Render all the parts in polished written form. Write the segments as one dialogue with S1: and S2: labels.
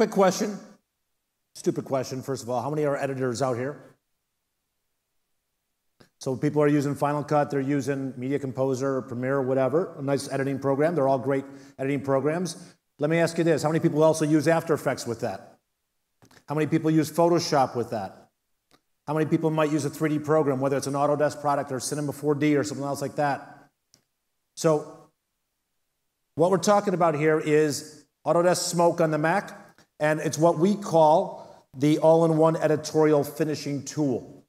S1: Quick question, stupid question, first of all. How many are editors out here? So people are using Final Cut, they're using Media Composer, Premiere, whatever, a nice editing program. They're all great editing programs. Let me ask you this, how many people also use After Effects with that? How many people use Photoshop with that? How many people might use a 3D program, whether it's an Autodesk product or Cinema 4D or something else like that? So what we're talking about here is Autodesk Smoke on the Mac, and it's what we call the all-in-one editorial finishing tool.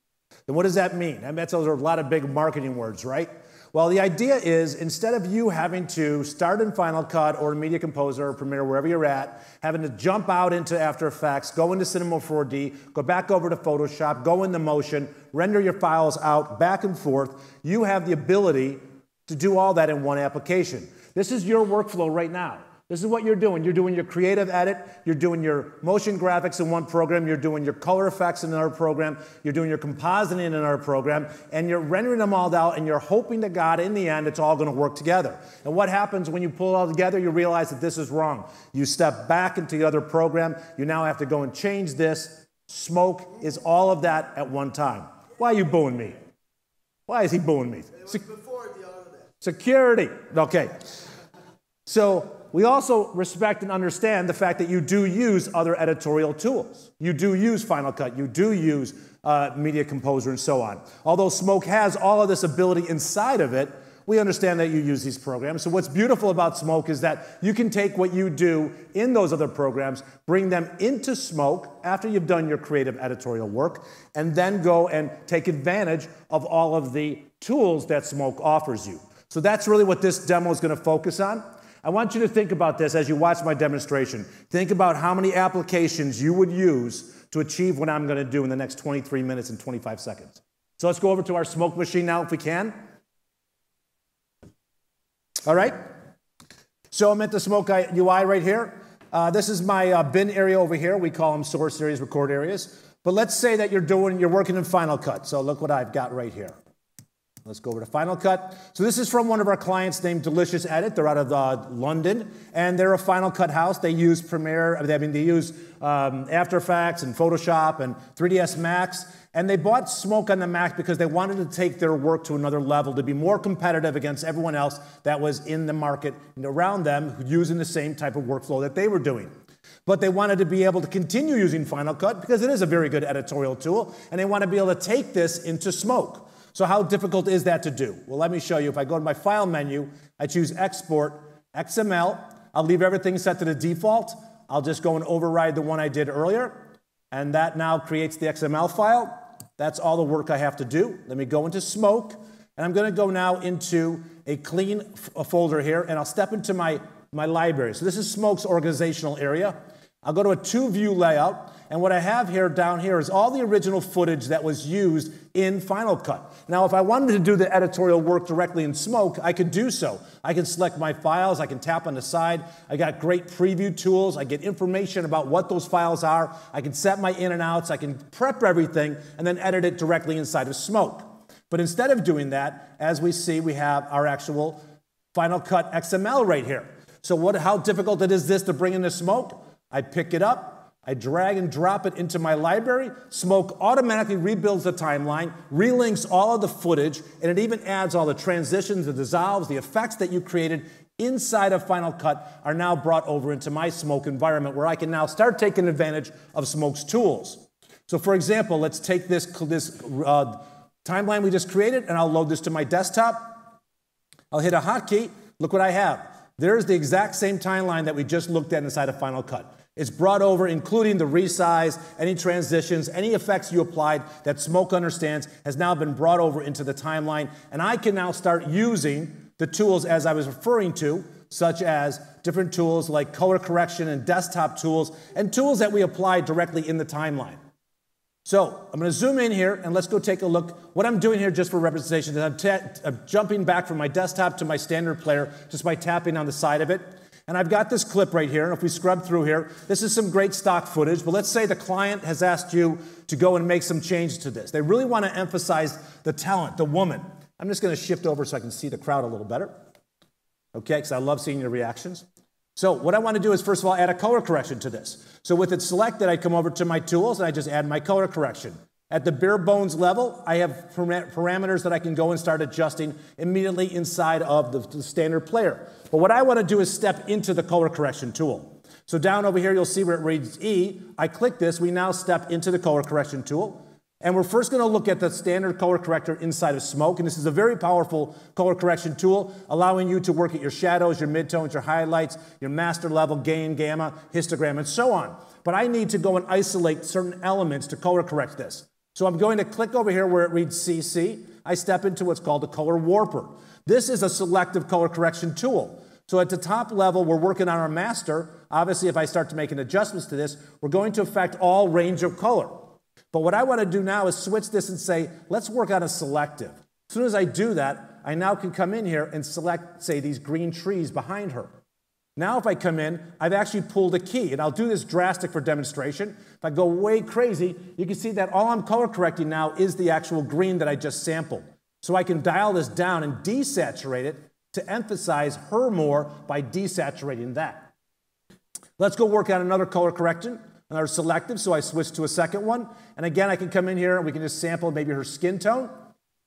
S1: And what does that mean? I mean, those are a lot of big marketing words, right? Well, the idea is instead of you having to start in Final Cut or Media Composer or Premiere, wherever you're at, having to jump out into After Effects, go into Cinema 4D, go back over to Photoshop, go into Motion, render your files out, back and forth, you have the ability to do all that in one application. This is your workflow right now. This is what you're doing. You're doing your creative edit, you're doing your motion graphics in one program, you're doing your color effects in another program, you're doing your compositing in another program, and you're rendering them all out, and you're hoping to God in the end it's all going to work together. And what happens when you pull it all together? You realize that this is wrong. You step back into the other program, you now have to go and change this. Smoke is all of that at one time. Why are you booing me? Why is he booing me?
S2: It was before the Autodesk.
S1: Security. Okay. So we also respect and understand the fact that you do use other editorial tools. You do use Final Cut, you do use Media Composer and so on. Although Smoke has all of this ability inside of it, we understand that you use these programs. So what's beautiful about Smoke is that you can take what you do in those other programs, bring them into Smoke after you've done your creative editorial work, and then go and take advantage of all of the tools that Smoke offers you. So that's really what this demo is going to focus on. I want you to think about this as you watch my demonstration. Think about how many applications you would use to achieve what I'm going to do in the next 23 minutes and 25 seconds. So let's go over to our Smoke machine now if we can. All right. So I'm at the Smoke UI right here. This is my bin area over here. We call them source areas, record areas. But let's say that you're working in Final Cut. So look what I've got right here. Let's go over to Final Cut. So this is from one of our clients named Delicious Edit. They're out of London, and they're a Final Cut house. They use Premiere, they use After Effects and Photoshop and 3ds Max, and they bought Smoke on the Mac because they wanted to take their work to another level, to be more competitive against everyone else that was in the market and around them using the same type of workflow that they were doing. But they wanted to be able to continue using Final Cut because it is a very good editorial tool, and they want to be able to take this into Smoke. So how difficult is that to do? Well, let me show you. If I go to my File menu, I choose Export, XML. I'll leave everything set to the default. I'll just go and override the one I did earlier, and that now creates the XML file. That's all the work I have to do. Let me go into Smoke, and I'm going to go now into a clean folder here, and I'll step into my library. So this is Smoke's organizational area. I'll go to a 2-view layout, and what I have here down here is all the original footage that was used in Final Cut. Now, if I wanted to do the editorial work directly in Smoke, I could do so. I can select my files, I can tap on the side, I got great preview tools, I get information about what those files are, I can set my in and outs, I can prep everything, and then edit it directly inside of Smoke. But instead of doing that, as we see, we have our actual Final Cut XML right here. So how difficult is this to bring into Smoke? I pick it up, I drag and drop it into my library. Smoke automatically rebuilds the timeline, relinks all of the footage, and it even adds all the transitions, the dissolves, the effects that you created inside of Final Cut are now brought over into my Smoke environment where I can now start taking advantage of Smoke's tools. So for example, let's take this timeline we just created, and I'll load this to my desktop. I'll hit a hotkey. Look what I have. There's the exact same timeline that we just looked at inside of Final Cut. It's brought over, including the resize, any transitions, any effects you applied that Smoke understands has now been brought over into the timeline, and I can now start using the tools as I was referring to, such as different tools like color correction and desktop tools, and tools that we apply directly in the timeline. So I'm going to zoom in here, and let's go take a look. What I'm doing here just for representation is I'm jumping back from my desktop to my standard player just by tapping on the side of it. And I've got this clip right here, and if we scrub through here, this is some great stock footage, but let's say the client has asked you to go and make some changes to this. They really want to emphasize the talent, the woman. I'm just going to shift over so I can see the crowd a little better, okay, because I love seeing your reactions. So what I want to do is, first of all, add a color correction to this. So with it selected, I come over to my tools and I just add my color correction. At the bare bones level, I have parameters that I can go and start adjusting immediately inside of the standard player. But what I want to do is step into the color correction tool. So down over here, you'll see where it reads E. I click this. We now step into the color correction tool. And we're first going to look at the standard color corrector inside of Smoke. And this is a very powerful color correction tool, allowing you to work at your shadows, your midtones, your highlights, your master level, gain, gamma, histogram, and so on. But I need to go and isolate certain elements to color correct this. So I'm going to click over here where it reads CC. I step into what's called a color warper. This is a selective color correction tool. So at the top level, we're working on our master. Obviously, if I start to make adjustments to this, we're going to affect all range of color. But what I want to do now is switch this and say, let's work on a selective. As soon as I do that, I now can come in here and select, say, these green trees behind her. Now if I come in, I've actually pulled a key, and I'll do this drastic for demonstration. If I go way crazy, you can see that all I'm color correcting now is the actual green that I just sampled. So I can dial this down and desaturate it to emphasize her more by desaturating that. Let's go work on another color correction. Another selective, so I switch to a second one. And again, I can come in here and we can just sample maybe her skin tone.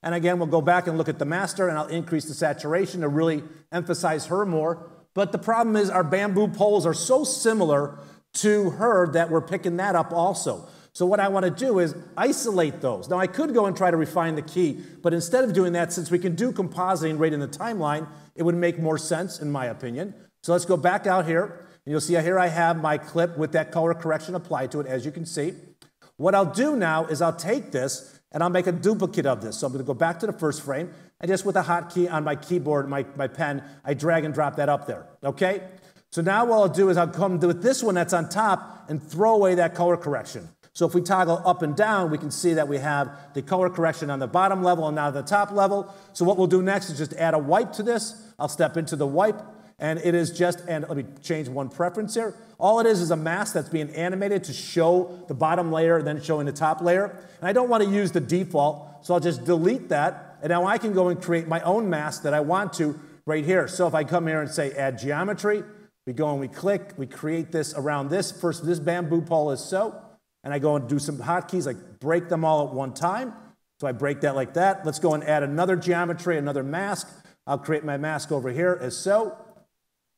S1: And again, we'll go back and look at the master and I'll increase the saturation to really emphasize her more. But the problem is our bamboo poles are so similar to her that we're picking that up also. So what I want to do is isolate those. Now I could go and try to refine the key, but instead of doing that, since we can do compositing right in the timeline, it would make more sense in my opinion. So let's go back out here. And you'll see here I have my clip with that color correction applied to it, as you can see. What I'll do now is I'll take this and I'll make a duplicate of this. So I'm going to go back to the first frame, and just with a hotkey on my keyboard, my pen, I drag and drop that up there, okay? So now what I'll do is I'll come with this one that's on top and throw away that color correction. So if we toggle up and down, we can see that we have the color correction on the bottom level and now the top level. So what we'll do next is just add a wipe to this. I'll step into the wipe. And it is just, and let me change one preference here. All it is a mask that's being animated to show the bottom layer and then showing the top layer. And I don't want to use the default, so I'll just delete that. And now I can go and create my own mask that I want to right here. So if I come here and say add geometry, we go and we click, we create this around this. First, this bamboo pole is so. And I go and do some hotkeys, like break them all at one time. So I break that like that. Let's go and add another geometry, another mask. I'll create my mask over here as so.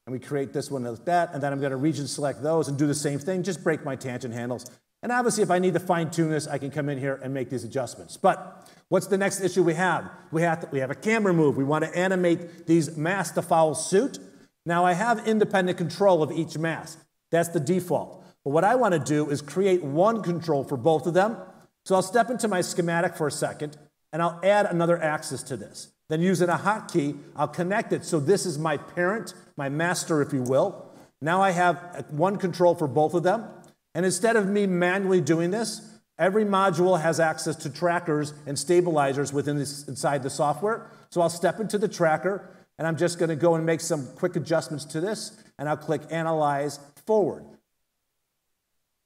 S1: And we create this one like that, and then I'm going to region select those and do the same thing, just break my tangent handles. And obviously, if I need to fine tune this, I can come in here and make these adjustments. But what's the next issue we have? We have a camera move. We want to animate these masks to follow suit. Now, I have independent control of each mask. That's the default. But what I want to do is create one control for both of them. So I'll step into my schematic for a second, and I'll add another axis to this. Then using a hotkey, I'll connect it so this is my parent, my master, if you will. Now I have one control for both of them. And instead of me manually doing this, every module has access to trackers and stabilizers inside the software. So I'll step into the tracker, and I'm just going to go and make some quick adjustments to this, and I'll click Analyze Forward.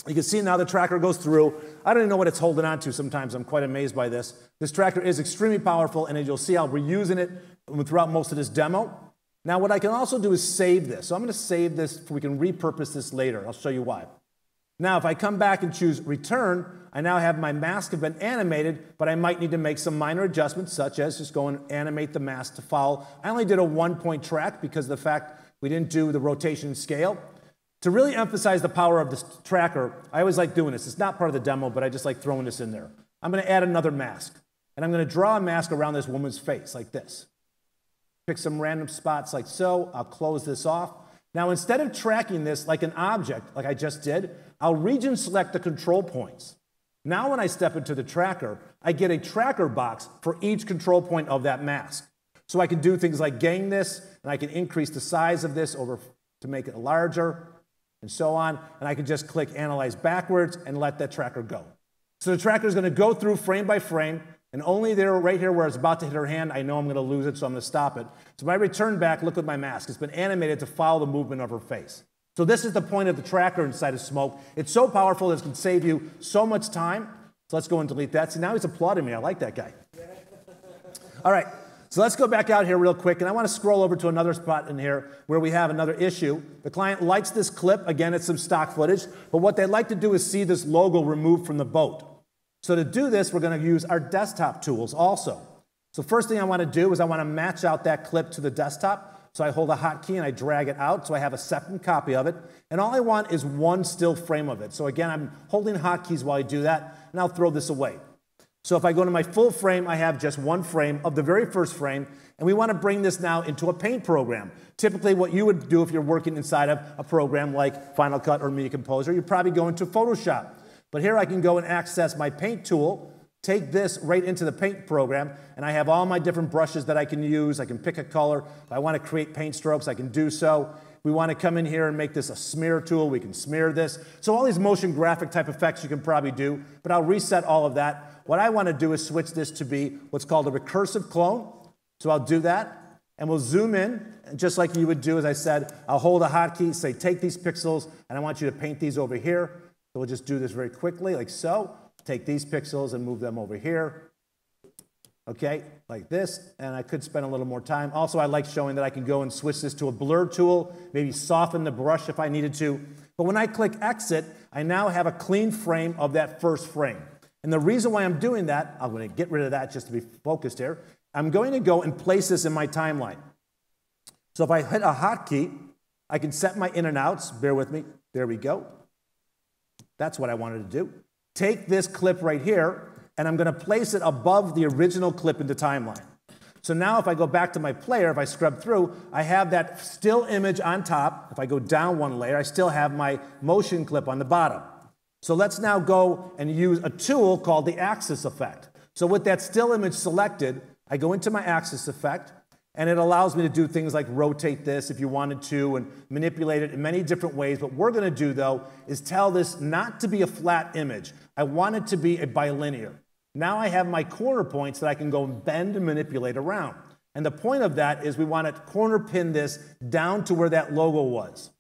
S1: You can see now the tracker goes through. I don't even know what it's holding on to sometimes. I'm quite amazed by this. This tracker is extremely powerful, and as you'll see, I'll be using it throughout most of this demo. Now, what I can also do is save this. So I'm going to save this so we can repurpose this later. I'll show you why. Now, if I come back and choose Return, I now have my mask have been animated, but I might need to make some minor adjustments, such as just go and animate the mask to follow. I only did a 1-point track because of the fact we didn't do the rotation and scale. To really emphasize the power of this tracker, I always like doing this. It's not part of the demo, but I just like throwing this in there. I'm going to add another mask, and I'm going to draw a mask around this woman's face like this. Pick some random spots like so. I'll close this off. Now, instead of tracking this like an object, like I just did, I'll region select the control points. Now, when I step into the tracker, I get a tracker box for each control point of that mask. So I can do things like gang this, and I can increase the size of this over to make it larger, and so on, and I can just click Analyze Backwards and let that tracker go. So the tracker is going to go through frame by frame, and only there, right here where it's about to hit her hand, I know I'm going to lose it, so I'm going to stop it. So when I return back, look at my mask. It's been animated to follow the movement of her face. So this is the point of the tracker inside of Smoke. It's so powerful that it can save you so much time. So let's go and delete that. See, now he's applauding me. I like that guy. All right. So let's go back out here real quick, and I want to scroll over to another spot in here where we have another issue. The client likes this clip. Again, it's some stock footage, but what they'd like to do is see this logo removed from the boat. So to do this, we're going to use our desktop tools also. So first thing I want to do is I want to match out that clip to the desktop. So I hold a hotkey and I drag it out so I have a second copy of it. And all I want is one still frame of it. So again, I'm holding hotkeys while I do that, and I'll throw this away. So if I go to my full frame, I have just one frame of the very first frame, and we want to bring this now into a paint program. Typically what you would do if you're working inside of a program like Final Cut or Media Composer, you'd probably go into Photoshop. But here I can go and access my paint tool, take this right into the paint program, and I have all my different brushes that I can use. I can pick a color. If I want to create paint strokes, I can do so. We want to come in here and make this a smear tool. We can smear this. So all these motion graphic type effects you can probably do, but I'll reset all of that. What I want to do is switch this to be what's called a recursive clone. So I'll do that, and we'll zoom in, and just like you would do, as I said, I'll hold a hotkey, say take these pixels, and I want you to paint these over here. So we'll just do this very quickly, like so. Take these pixels and move them over here. Okay, like this, and I could spend a little more time. Also, I like showing that I can go and switch this to a blur tool, maybe soften the brush if I needed to. But when I click exit, I now have a clean frame of that first frame. And the reason why I'm doing that, I'm going to get rid of that just to be focused here. I'm going to go and place this in my timeline. So if I hit a hotkey, I can set my in and outs. Bear with me. There we go. That's what I wanted to do. Take this clip right here, and I'm going to place it above the original clip in the timeline. So now if I go back to my player, if I scrub through, I have that still image on top. If I go down one layer, I still have my motion clip on the bottom. So let's now go and use a tool called the axis effect. So with that still image selected, I go into my axis effect, and it allows me to do things like rotate this if you wanted to and manipulate it in many different ways. What we're going to do, though, is tell this not to be a flat image. I want it to be a bilinear. Now I have my corner points that I can go and bend and manipulate around. And the point of that is we want to corner pin this down to where that logo was.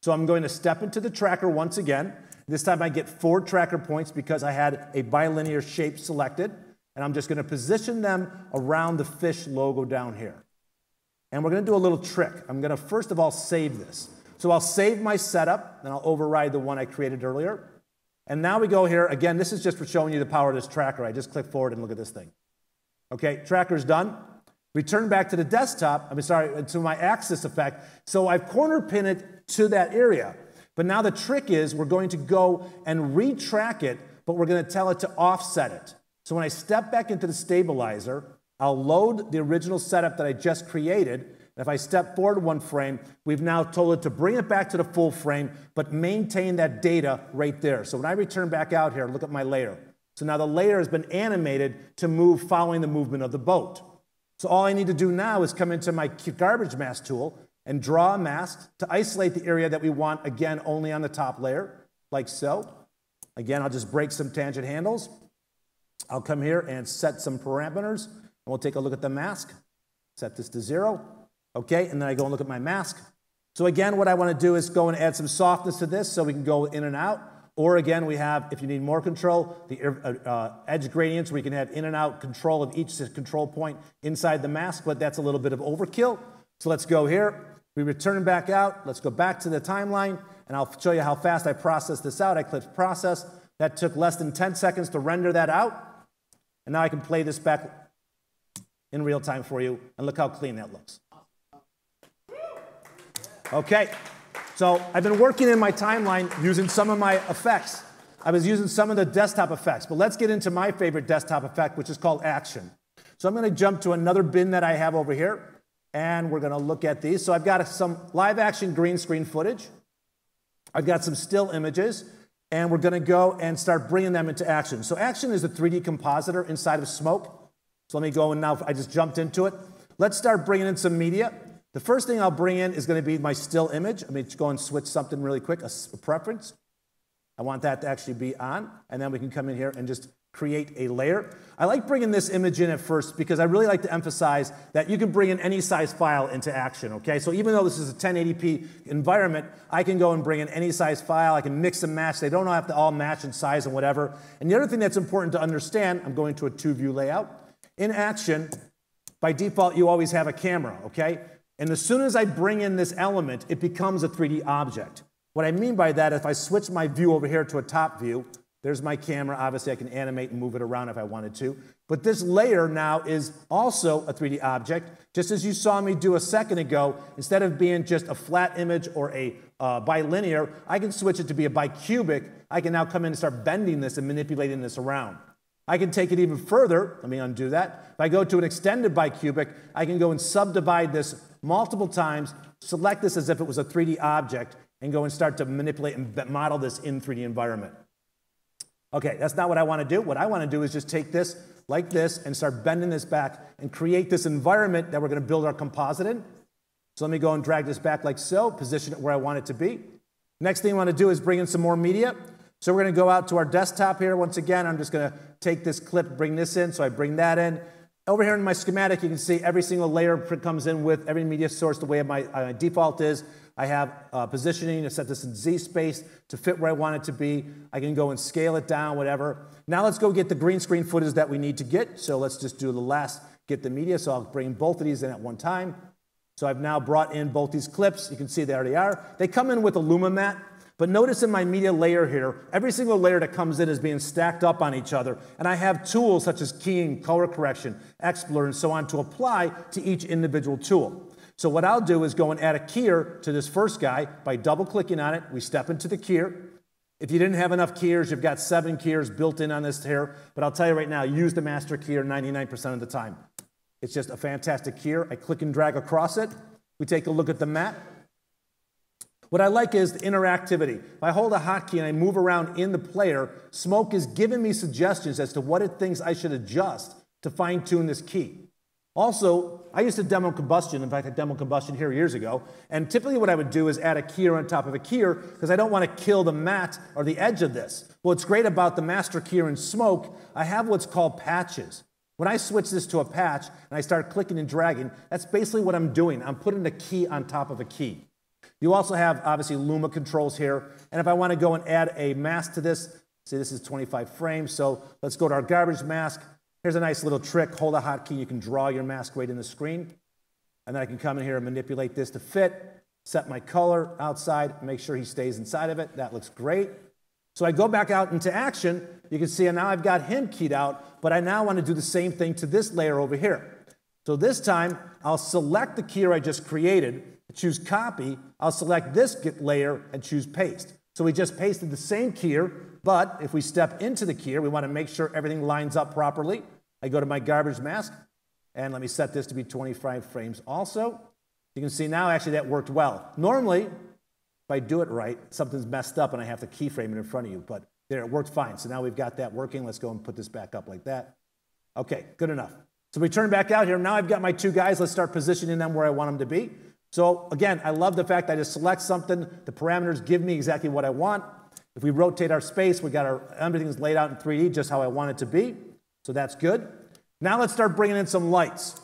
S1: So I'm going to step into the tracker once again. This time I get 4 tracker points because I had a bilinear shape selected. And I'm just going to position them around the fish logo down here. And we're going to do a little trick. I'm going to first of all save this. So I'll save my setup, and I'll override the one I created earlier. And now we go here. Again, this is just for showing you the power of this tracker. I just click forward and look at this thing. Okay, tracker's done. Return back to the desktop, to my axis effect. So I've corner pinned it to that area. But now the trick is we're going to go and retrack it, but we're going to tell it to offset it. So when I step back into the stabilizer, I'll load the original setup that I just created. And if I step forward one frame, we've now told it to bring it back to the full frame, but maintain that data right there. So when I return back out here, look at my layer. So now the layer has been animated to move following the movement of the boat. So all I need to do now is come into my garbage mask tool and draw a mask to isolate the area that we want, again, only on the top layer, like so. Again, I'll just break some tangent handles. I'll come here and set some parameters. We'll take a look at the mask, set this to 0, okay, and then I go and look at my mask. So again, what I want to do is go and add some softness to this so we can go in and out, or again, we have, if you need more control, the edge gradients, where you can have in and out control of each control point inside the mask, but that's a little bit of overkill. So let's go here, we return back out, let's go back to the timeline, and I'll show you how fast I process this out. I click process, that took less than 10 seconds to render that out, and now I can play this back in real time for you, and look how clean that looks. Okay, so I've been working in my timeline using some of my effects. I was using some of the desktop effects, but let's get into my favorite desktop effect, which is called action. So I'm going to jump to another bin that I have over here, and we're going to look at these. So I've got some live action green screen footage. I've got some still images, and we're going to go and start bringing them into action. So action is a 3D compositor inside of Smoke. So let me go, and now I just jumped into it. Let's start bringing in some media. The first thing I'll bring in is going to be my still image. Let me go and switch something really quick, a preference. I want that to actually be on, and then we can come in here and just create a layer. I like bringing this image in at first because I really like to emphasize that you can bring in any size file into action, okay? So even though this is a 1080p environment, I can go and bring in any size file. I can mix and match. They don't have to all match in size and whatever. And the other thing that's important to understand, I'm going to a 2-view layout. In action, by default, you always have a camera, okay? And as soon as I bring in this element, it becomes a 3D object. What I mean by that, if I switch my view over here to a top view, there's my camera. Obviously, I can animate and move it around if I wanted to. But this layer now is also a 3D object. Just as you saw me do a second ago, instead of being just a flat image or a bilinear, I can switch it to be a bicubic. I can now come in and start bending this and manipulating this around. I can take it even further. Let me undo that. If I go to an extended bicubic, I can go and subdivide this multiple times, select this as if it was a 3D object, and go and start to manipulate and model this in 3D environment. Okay, that's not what I want to do. What I want to do is just take this like this and start bending this back and create this environment that we're going to build our composite in. So let me go and drag this back like so, position it where I want it to be. Next thing I want to do is bring in some more media. So we're going to go out to our desktop here. Once again, I'm just going to take this clip, bring this in. So I bring that in. Over here in my schematic, you can see every single layer comes in with every media source the way my default is. I have positioning to set this in Z space to fit where I want it to be. I can go and scale it down, whatever. Now let's go get the green screen footage that we need to get. So let's just do the last, get the media. So I'll bring both of these in at one time. So I've now brought in both these clips. You can see there they are. They come in with a Luma mat. But notice in my media layer here, every single layer that comes in is being stacked up on each other. And I have tools such as keying, color correction, X-blur, and so on to apply to each individual tool. So what I'll do is go and add a keyer to this first guy by double-clicking on it. We step into the keyer. If you didn't have enough keyers, you've got 7 keyers built in on this here. But I'll tell you right now, use the master keyer 99% of the time. It's just a fantastic keyer. I click and drag across it. We take a look at the map. What I like is the interactivity. If I hold a hotkey and I move around in the player, Smoke is giving me suggestions as to what it thinks I should adjust to fine-tune this key. Also, I used to demo combustion. In fact, I demoed combustion here years ago. And typically what I would do is add a keyer on top of a keyer because I don't want to kill the mat or the edge of this. What's great about the master keyer in Smoke, I have what's called patches. When I switch this to a patch and I start clicking and dragging, that's basically what I'm doing. I'm putting a key on top of a key. You also have, obviously, Luma controls here. And if I want to go and add a mask to this, see, this is 25 frames. So let's go to our garbage mask. Here's a nice little trick. Hold a hotkey. You can draw your mask right in the screen. And then I can come in here and manipulate this to fit, set my color outside, make sure he stays inside of it. That looks great. So I go back out into action. You can see now I've got him keyed out, but I now want to do the same thing to this layer over here. So this time, I'll select the keyer I just created, choose copy. I'll select this layer and choose paste. So we just pasted the same keyer, but if we step into the keyer, we want to make sure everything lines up properly. I go to my garbage mask, and let me set this to be 25 frames also. You can see now actually that worked well. Normally, if I do it right, something's messed up and I have to keyframe it in front of you, but there, it worked fine. So now we've got that working. Let's go and put this back up like that. Okay, good enough. So we turn back out here. Now I've got my 2 guys. Let's start positioning them where I want them to be. So again, I love the fact that I just select something. The parameters give me exactly what I want. If we rotate our space, we got everything's laid out in 3D just how I want it to be. So that's good. Now let's start bringing in some lights.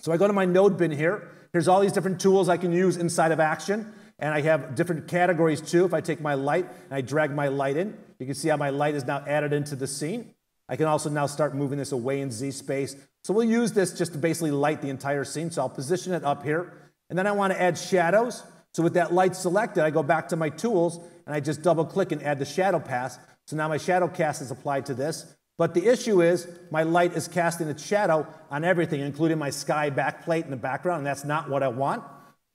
S1: So I go to my node bin here. Here's all these different tools I can use inside of Action. And I have different categories too. If I take my light and I drag my light in, you can see how my light is now added into the scene. I can also now start moving this away in Z space. So we'll use this just to basically light the entire scene. So I'll position it up here. And then I want to add shadows. So with that light selected, I go back to my tools and I just double click and add the shadow pass. So now my shadow cast is applied to this. But the issue is my light is casting its shadow on everything, including my sky backplate in the background, and that's not what I want.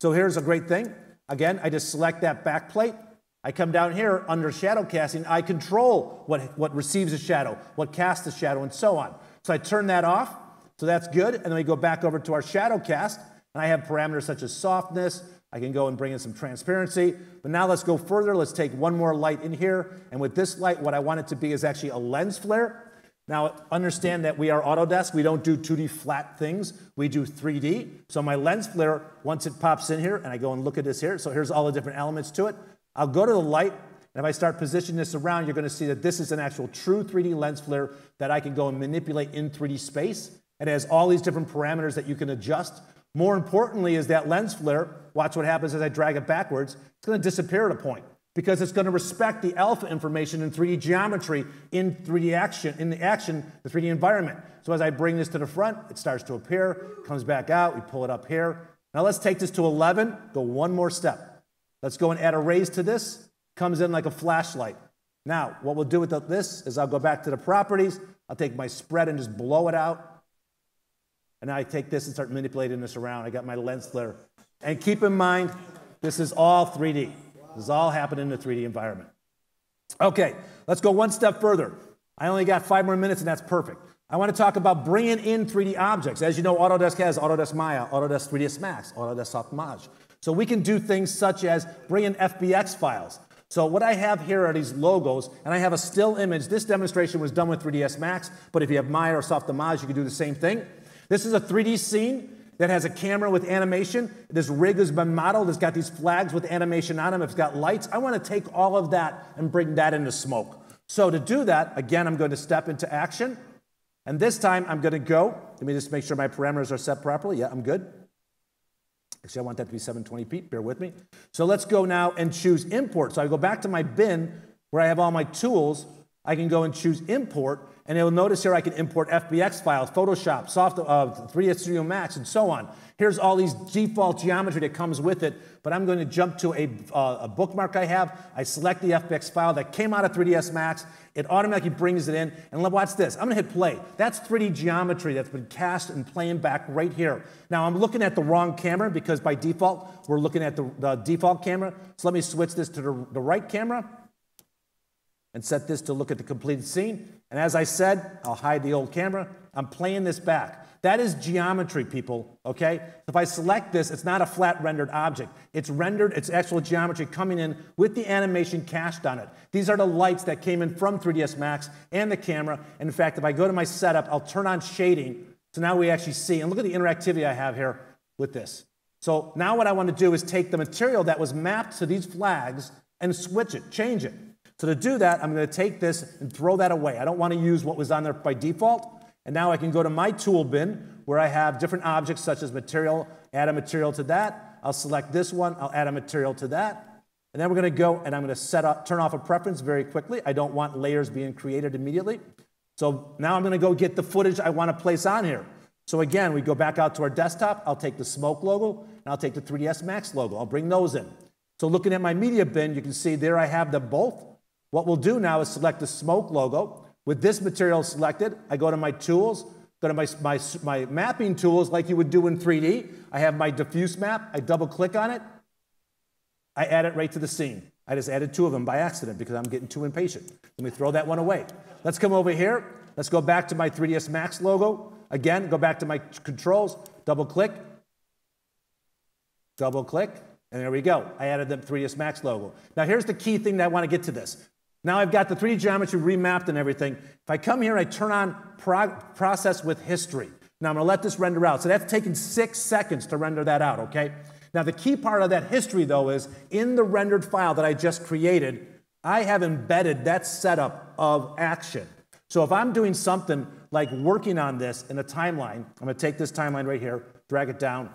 S1: So here's a great thing. Again, I just select that backplate. I come down here under shadow casting. I control what receives a shadow, what casts a shadow, and so on. So I turn that off. So that's good. And then we go back over to our shadow cast. And I have parameters such as softness. I can go and bring in some transparency. But now let's go further. Let's take one more light in here. And with this light, what I want it to be is actually a lens flare. Now, understand that we are Autodesk. We don't do 2D flat things. We do 3D. So my lens flare, once it pops in here, and I go and look at this here. So here's all the different elements to it. I'll go to the light. And if I start positioning this around, you're going to see that this is an actual true 3D lens flare that I can go and manipulate in 3D space. It has all these different parameters that you can adjust. More importantly is that lens flare, watch what happens as I drag it backwards, it's going to disappear at a point because it's going to respect the alpha information in 3D geometry in 3D action, the 3D environment. So as I bring this to the front, it starts to appear, comes back out, we pull it up here. Now let's take this to 11, go one more step. Let's go and add a raise to this, comes in like a flashlight. Now, what we'll do with this is I'll go back to the properties, I'll take my spread and just blow it out. And now I take this and start manipulating this around. I got my lens flare. And keep in mind, this is all 3D. This is all happening in the 3D environment. Okay, let's go one step further. I only got 5 more minutes and that's perfect. I want to talk about bringing in 3D objects. As you know, Autodesk has Autodesk Maya, Autodesk 3ds Max, Autodesk Softimage. So we can do things such as bring in FBX files. So what I have here are these logos, and I have a still image. This demonstration was done with 3ds Max, but if you have Maya or Softimage, you can do the same thing. This is a 3D scene that has a camera with animation. This rig has been modeled. It's got these flags with animation on them. It's got lights. I want to take all of that and bring that into smoke. So to do that, again, I'm going to step into action. And this time, I'm going to go. Let me just make sure my parameters are set properly. Yeah, I'm good. Actually, I want that to be 720p. Bear with me. So let's go now and choose import. So I go back to my bin where I have all my tools. I can go and choose import. And you'll notice here I can import FBX files, Photoshop, 3ds Studio Max, and so on. Here's all these default geometry that comes with it. But I'm going to jump to a bookmark I have. I select the FBX file that came out of 3ds Max. It automatically brings it in. And watch this. I'm going to hit play. That's 3D geometry that's been cast and playing back right here. Now, I'm looking at the wrong camera because by default, we're looking at the default camera. So let me switch this to the right camera and set this to look at the completed scene. And as I said, I'll hide the old camera. I'm playing this back. That is geometry, people, okay? If I select this, it's not a flat rendered object. It's rendered, it's actual geometry coming in with the animation cached on it. These are the lights that came in from 3ds Max and the camera. And in fact, if I go to my setup, I'll turn on shading. So now we actually see, and look at the interactivity I have here with this. So now what I want to do is take the material that was mapped to these flags and switch it, change it. So to do that, I'm going to take this and throw that away. I don't want to use what was on there by default. And now I can go to my tool bin where I have different objects such as material, add a material to that. I'll select this one, I'll add a material to that. And then we're going to go and I'm going to turn off a preference very quickly. I don't want layers being created immediately. So now I'm going to go get the footage I want to place on here. So again, we go back out to our desktop. I'll take the smoke logo and I'll take the 3ds Max logo. I'll bring those in. So looking at my media bin, you can see there I have them both. What we'll do now is select the smoke logo. With this material selected, I go to my tools, go to my mapping tools like you would do in 3D. I have my diffuse map. I double click on it. I add it right to the scene. I just added 2 of them by accident because I'm getting too impatient. Let me throw that one away. Let's come over here. Let's go back to my 3ds Max logo. Again, go back to my controls, double click, and there we go. I added the 3ds Max logo. Now here's the key thing that I want to get to this. Now I've got the 3D geometry remapped and everything. If I come here, I turn on process with history. Now I'm going to let this render out. So that's taken 6 seconds to render that out, okay? Now the key part of that history, though, is in the rendered file that I just created, I have embedded that setup of action. So if I'm doing something like working on this in a timeline, I'm going to take this timeline right here, drag it down.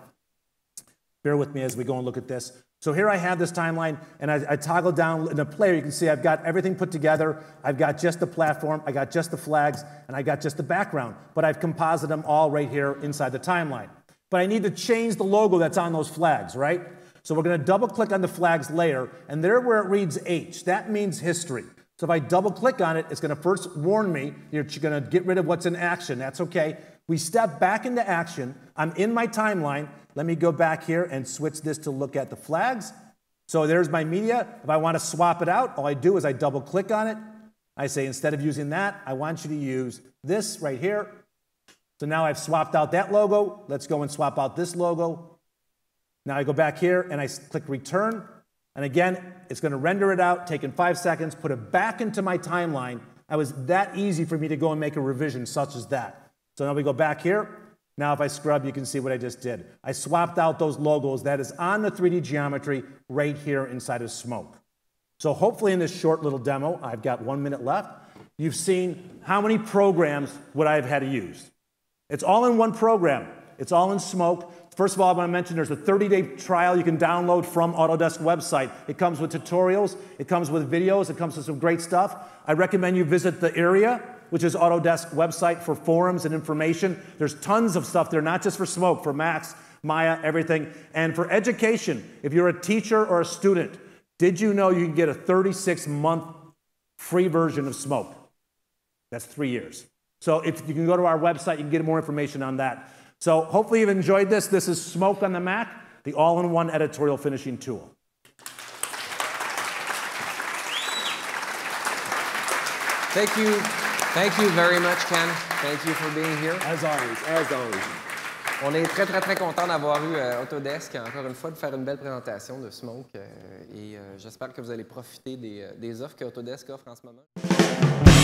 S1: Bear with me as we go and look at this. So here I have this timeline, and I toggle down in the player. You can see I've got everything put together. I've got just the platform, I got just the flags, and I got just the background. But I've composited them all right here inside the timeline. But I need to change the logo that's on those flags, right? So we're going to double-click on the flags layer, and there where it reads H, that means history. So if I double-click on it, it's going to first warn me you're going to get rid of what's in action. That's okay. We step back into action. I'm in my timeline. Let me go back here and switch this to look at the flags. So there's my media. If I want to swap it out, all I do is I double click on it. I say instead of using that, I want you to use this right here. So now I've swapped out that logo. Let's go and swap out this logo. Now I go back here and I click return. And again, it's going to render it out, taking 5 seconds, put it back into my timeline. It was that easy for me to go and make a revision such as that. So now we go back here. Now if I scrub, you can see what I just did. I swapped out those logos that is on the 3D geometry right here inside of Smoke. So hopefully in this short little demo, I've got 1 minute left, you've seen how many programs would I have had to use. It's all in one program. It's all in Smoke. first of all, I want to mention there's a 30-day trial you can download from Autodesk website. It comes with tutorials, it comes with videos, it comes with some great stuff. I recommend you visit the area, which is Autodesk website, for forums and information. There's tons of stuff there, not just for smoke, for Max, Maya, everything. And for education, if you're a teacher or a student, did you know you can get a 36-month free version of smoke? That's 3 years. So if you can go to our website, you can get more information on that. So hopefully you've enjoyed this. This is Smoke on the Mac, the all-in-one editorial finishing tool.
S3: Thank you. Thank you very much, Ken. Thank you for being here.
S2: As always, as always.
S3: On est très, très, très content d'avoir eu Autodesk, encore une fois, de faire une belle présentation de Smoke. Et j'espère que vous allez profiter des offres qu'Autodesk offre en ce moment.